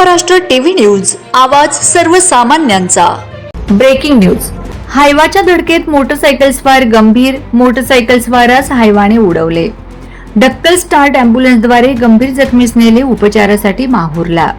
Maharashtra TV news, आवाज सर्वसामान्यांचा। Breaking news. हायवाच्या धडकेत मोटरसायकल स्वार गंभीर, मोटरसायकल स्वारास हायवाने उडवले। ढक्कल स्टार्ट अँब्युलन्सद्वारे गंभीर जखमीस नेले उपचारासाठी माहूरला।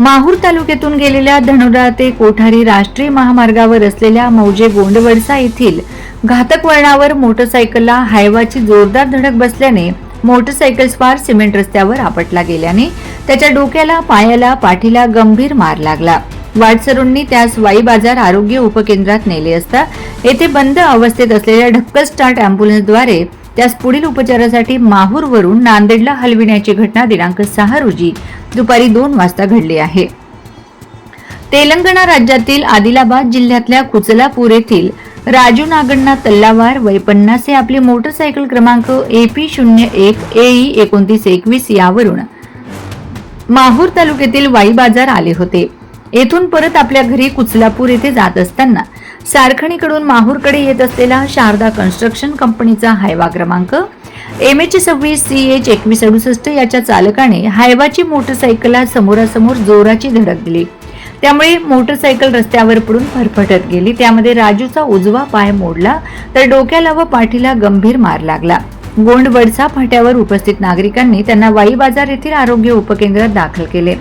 माहूर तालुक्यातून गेलेल्या धनुरा ते कोठारी राष्ट्रीय महामार्गावर असलेल्या मौजे गोंडवडसा येथील घातक वळणावर मोटरसायकलला हायवाची जोरदार धडक बसल्याने मोटरसायकल स्वार सिमेंट रस्त्यावर आपटला गेल्याने त्याच्या डोक्याला, पायाला, पाठीला गंभीर मार लागला। वाटसरूंनी त्यास वाई बाजार आरोग्य उपकेंद्रात नेले असता येथे बंद अवस्थेत असलेल्या ढक्कल स्टार्ट अँब्युलन्सद्वारे त्यास पुढील उपचारासाठी माहूरवरून नांदेडला हलविण्याची घटना दिनांक 6 रोजी दुपारी 2 वाजता घडली आहे। तेलंगणा राज्यातील आदिलाबाद जिल्ह्यातल्या कुचलापूर येथील राजू नागण्णा तल्लावार वय 50 हे आपली मोटरसायकल क्रमांक AP01 AE 2921 यावरून माहूर तालुक्यातील वाई बाजार आले होते। येथून परत आपल्या घरी कुचलापूर येथे जात असताना सारखणीकडून माहूरकडे येत असलेला शारदा कन्स्ट्रक्शन कंपनीचा हायवा क्रमांक MH26 CH 2168 याच्या चालकाने हायवाची मोटरसायकलला समोरासमोर जोराची धडक दिली। त्यामुळे मोटरसायकल रस्त्यावर पडून फरफटत गेली। त्यामध्ये राजूचा उजवा पाय मोडला तर डोक्याला व पाठीला गंभीर मार लागला। गोंडवडसा फाट्यावर उपस्थित नागरिकांनी त्यांना वाई बाजार येथील आरोग्य उपकेंद्रात दाखल केले।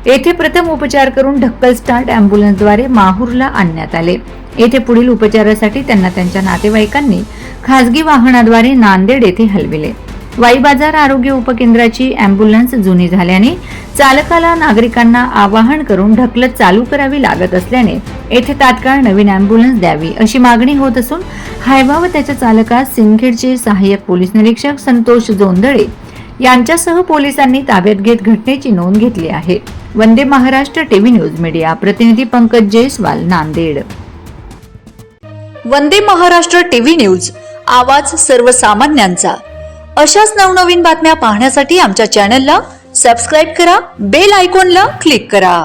येथे प्रथम उपचार करून ढक्कल स्टार्ट अँब्युलन्सद्वारे माहूरला आणण्यात आले। येथे पुढील उपचारासाठी त्यांना त्यांच्या नातेवाईकांनी खासगी वाहनाद्वारे नांदेड येथे हलविले। वाई बाजार आरोग्य उपकेंद्राची अँब्युलन्स जुनी झाल्याने चालकाला नागरिकांना आवाहन करून ढकलत चालू करावी लागत असल्याने येथे तात्काळ नवीन अँब्युलन्स द्यावी अशी मागणी होत असून हायवा व त्याच्या चालकास सिंदखेडचे सहाय्यक पोलीस निरीक्षक संतोष जोंधळे यांच्यासह पोलिसांनी ताब्यात घेत घटनेची नोंद घेतली आहे। Vande Maharashtra TV news media प्रतिनिधी पंकज जयस्वाल, नांदेड। वंदे महाराष्ट्र टीव्ही न्यूज, आवाज सर्वसामान्यांचा। अशाच नवनवीन बातम्या पाहण्यासाठी आमच्या चॅनलला सबस्क्राइब करा, बेल आयकॉनला क्लिक करा।